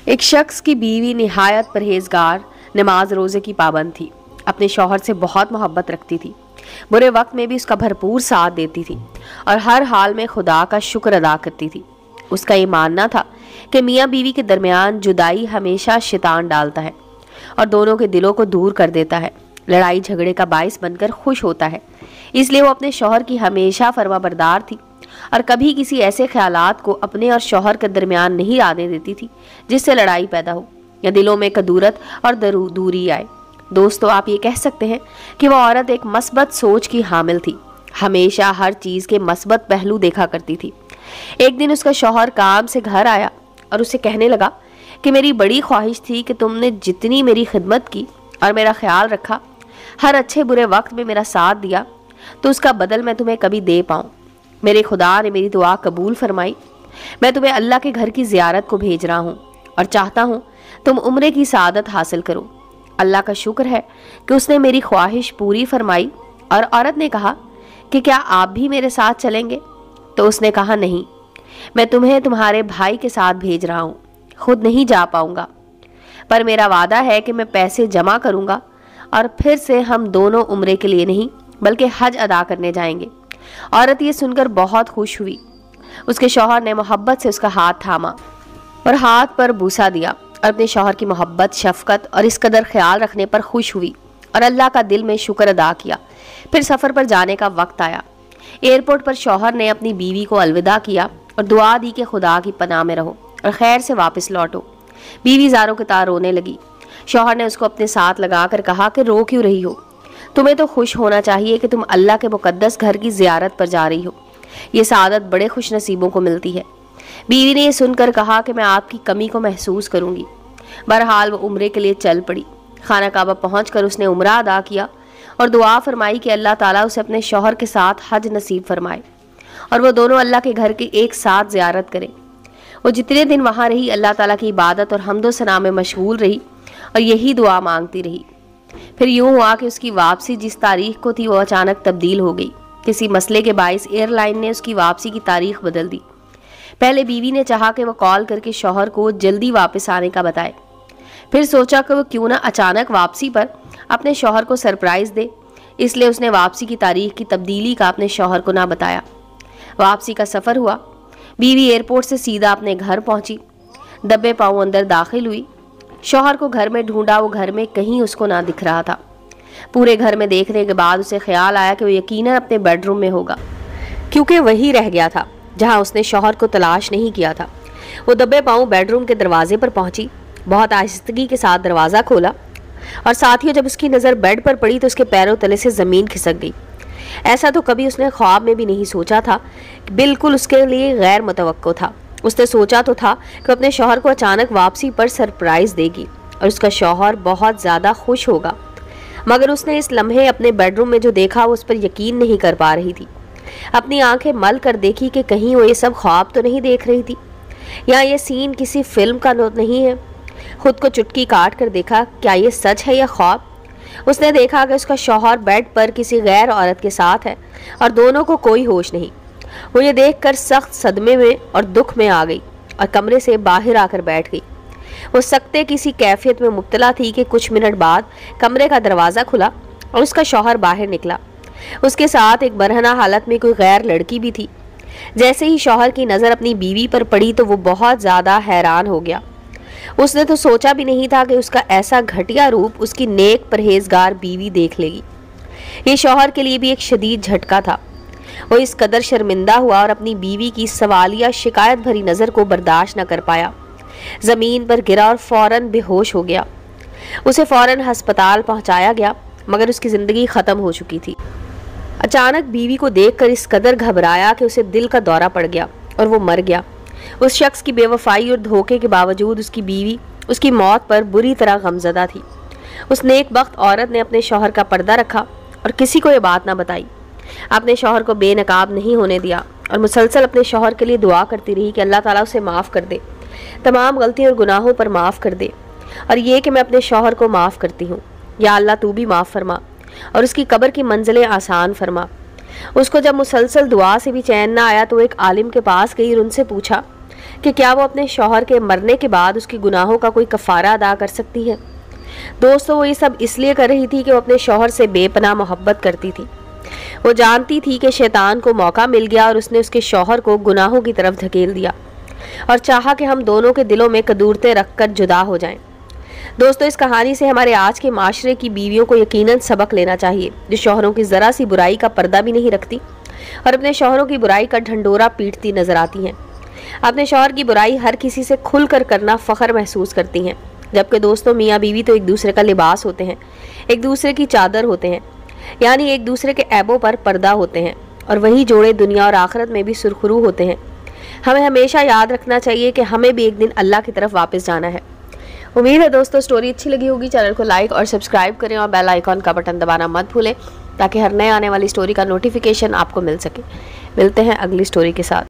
एक शख्स की बीवी निहायत परहेजगार, नमाज रोजे की पाबंद थी। अपने शौहर से बहुत मोहब्बत रखती थी। बुरे वक्त में भी उसका भरपूर साथ देती थी और हर हाल में खुदा का शुक्र अदा करती थी। उसका ये मानना था कि मियाँ बीवी के दरमियान जुदाई हमेशा शैतान डालता है और दोनों के दिलों को दूर कर देता है, लड़ाई झगड़े का बाइस बनकर खुश होता है। इसलिए वो अपने शौहर की हमेशा फरमाबरदार थी और कभी किसी ऐसे ख्यालात को अपने और शौहर के दरमियान नहीं आने देती थी जिससे लड़ाई पैदा हो या दिलों में कदूरत और दूरी आए। दोस्तों, आप ये कह सकते हैं कि वह औरत एक मस्बत सोच की हामिल थी। हमेशा हर चीज के मस्बत पहलू देखा करती थी। एक दिन उसका शौहर काम से घर आया और उसे कहने लगा कि मेरी बड़ी ख्वाहिश थी कि तुमने जितनी मेरी खिदमत की और मेरा ख्याल रखा, हर अच्छे बुरे वक्त में मेरा साथ दिया, तो उसका बदल मैं तुम्हें कभी दे पाऊँ। मेरे खुदा ने मेरी दुआ कबूल फरमाई। मैं तुम्हें अल्लाह के घर की ज़ियारत को भेज रहा हूँ और चाहता हूँ तुम उम्रे की सादत हासिल करो। अल्लाह का शुक्र है कि उसने मेरी ख्वाहिश पूरी फरमाई। और औरत ने कहा कि क्या आप भी मेरे साथ चलेंगे? तो उसने कहा, नहीं, मैं तुम्हें तुम्हारे भाई के साथ भेज रहा हूँ, खुद नहीं जा पाऊँगा, पर मेरा वादा है कि मैं पैसे जमा करूँगा और फिर से हम दोनों उम्रे के लिए नहीं बल्कि हज अदा करने जाएंगे। औरत ये सुनकर बहुत खुश हुई। उसके शौहर ने मोहब्बत से उसका हाथ थामा और हाथ पर बूसा दिया और अपने शौहर की मोहब्बत, शफकत और इस कदर ख्याल रखने पर खुश हुई और अल्लाह का दिल में शुक्र अदा किया। फिर सफ़र पर जाने का वक्त आया। एयरपोर्ट पर शौहर ने अपनी बीवी को अलविदा किया और दुआ दी कि खुदा की पनाह में रहो और खैर से वापस लौटो। बीवी ज़ारों के तार रोने लगी। शौहर ने उसको अपने साथ लगाकर कहा कि रो क्यों रही हो? तुम्हें तो खुश होना चाहिए कि तुम अल्लाह के मुकद्दस घर की ज़ियारत पर जा रही हो। ये सादत बड़े खुश नसीबों को मिलती है। बीवी ने यह सुनकर कहा कि मैं आपकी कमी को महसूस करूंगी। बहरहाल वो उम्रे के लिए चल पड़ी। खाना काबा पहुंचकर उसने उम्रा अदा किया और दुआ फरमाई कि अल्लाह ताला उसे अपने शौहर के साथ हज नसीब फरमाए और वो दोनों अल्लाह के घर की एक साथ ज़ियारत करें। वो जितने दिन वहाँ रही अल्लाह ताला की इबादत और हम्दो सना में मशगूल रही और यही दुआ मांगती रही। फिर यूं हुआ कि उसकी वापसी जिस तारीख को थी वो अचानक तब्दील हो गई। किसी मसले के बाइस एयरलाइन ने उसकी वापसी की तारीख बदल दी। पहले बीवी ने चाहा कि वो कॉल करके शौहर को जल्दी वापस आने का बताए। फिर सोचा कि वो क्यों ना अचानक वापसी पर अपने शौहर को सरप्राइज दे, इसलिए उसने वापसी की तारीख की तब्दीली का अपने शौहर को ना बताया। वापसी का सफ़र हुआ। बीवी एयरपोर्ट से सीधा अपने घर पहुंची। दबे पाँव अंदर दाखिल हुई। शौहर को घर में ढूंढा, वो घर में कहीं उसको ना दिख रहा था। पूरे घर में देखने के बाद उसे ख्याल आया कि वो यकीनन अपने बेडरूम में होगा, क्योंकि वही रह गया था जहां उसने शौहर को तलाश नहीं किया था। वो दबे पाँव बेडरूम के दरवाजे पर पहुंची, बहुत आहिस्तगी के साथ दरवाज़ा खोला और साथियों, जब उसकी नज़र बेड पर पड़ी तो उसके पैरों तले से ज़मीन खिसक गई। ऐसा तो कभी उसने ख्वाब में भी नहीं सोचा था। बिल्कुल उसके लिए गैर मुतवक्को था। उसने सोचा तो था कि अपने शौहर को अचानक वापसी पर सरप्राइज देगी और उसका शौहर बहुत ज़्यादा खुश होगा, मगर उसने इस लम्हे अपने बेडरूम में जो देखा वो उस पर यकीन नहीं कर पा रही थी। अपनी आंखें मल कर देखी कि कहीं वो ये सब ख्वाब तो नहीं देख रही थी या ये सीन किसी फिल्म का नहीं है। खुद को चुटकी काट कर देखा, क्या ये सच है या ख्वाब? उसने देखा कि उसका शौहर बेड पर किसी गैर औरत के साथ है और दोनों को कोई होश नहीं। वो ये देखकर सख्त सदमे में और दुख में आ गई और कमरे से बाहर आकर बैठ गई। वो सख्ते किसी कैफियत में मुब्तला थी कि कुछ मिनट बाद कमरे का दरवाज़ा खुला और उसका शौहर बाहर निकला। उसके साथ एक बरहना हालत में कोई गैर लड़की भी थी। जैसे ही शौहर की नज़र अपनी बीवी पर पड़ी तो वो बहुत ज़्यादा हैरान हो गया। उसने तो सोचा भी नहीं था कि उसका ऐसा घटिया रूप उसकी नेक परहेजगार बीवी देख लेगी। ये शौहर के लिए भी एक शदीद झटका था। वो इस कदर शर्मिंदा हुआ और अपनी बीवी की सवालिया शिकायत भरी नज़र को बर्दाश्त न कर पाया। ज़मीन पर गिरा और फौरन बेहोश हो गया। उसे फौरन हस्पताल पहुंचाया गया, मगर उसकी ज़िंदगी ख़त्म हो चुकी थी। अचानक बीवी को देखकर इस कदर घबराया कि उसे दिल का दौरा पड़ गया और वो मर गया। उस शख्स की बेवफाई और धोखे के बावजूद उसकी बीवी उसकी मौत पर बुरी तरह गमज़दा थी। उस नेक बख्त औरत ने अपने शौहर का पर्दा रखा और किसी को ये बात ना बताई। अपने शौहर को बेनकाब नहीं होने दिया और मुसलसल अपने शौहर के लिए दुआ करती रही कि अल्लाह ताला उसे माफ़ कर दे, तमाम गलतियों और गुनाहों पर माफ़ कर दे, और ये कि मैं अपने शौहर को माफ़ करती हूँ, या अल्लाह तू भी माफ़ फरमा और उसकी कब्र की मंजिलें आसान फरमा। उसको जब मुसलसल दुआ से भी चैन ना आया तो एक आलिम के पास गई और उनसे पूछा कि क्या वो अपने शौहर के मरने के बाद उसके गुनाहों का कोई कफारा अदा कर सकती है। दोस्तों, वो ये सब इसलिए कर रही थी कि वो अपने शौहर से बेपनाह मोहब्बत करती थी। वो जानती थी कि शैतान को मौका मिल गया और उसने उसके शौहर को गुनाहों की तरफ धकेल दिया और चाहा कि हम दोनों के दिलों में कदूरतें रखकर जुदा हो जाएं। दोस्तों, इस कहानी से हमारे आज के माशरे की बीवियों को यकीनन सबक लेना चाहिए, जो शौहरों की ज़रा सी बुराई का पर्दा भी नहीं रखती और अपने शौहरों की बुराई का ढंडोरा पीटती नजर आती हैं। अपने शौहर की बुराई हर किसी से खुलकर करना फ़ख्र महसूस करती हैं, जबकि दोस्तों मियाँ बीवी तो एक दूसरे का लिबास होते हैं, एक दूसरे की चादर होते हैं, यानी एक दूसरे के ऐबों पर पर्दा होते हैं और वही जोड़े दुनिया और आखिरत में भी सुरखरू होते हैं। हमें हमेशा याद रखना चाहिए कि हमें भी एक दिन अल्लाह की तरफ वापस जाना है। उम्मीद है दोस्तों स्टोरी अच्छी लगी होगी। चैनल को लाइक और सब्सक्राइब करें और बेल आइकॉन का बटन दबाना मत भूलें ताकि हर नए आने वाली स्टोरी का नोटिफिकेशन आपको मिल सके। मिलते हैं अगली स्टोरी के साथ।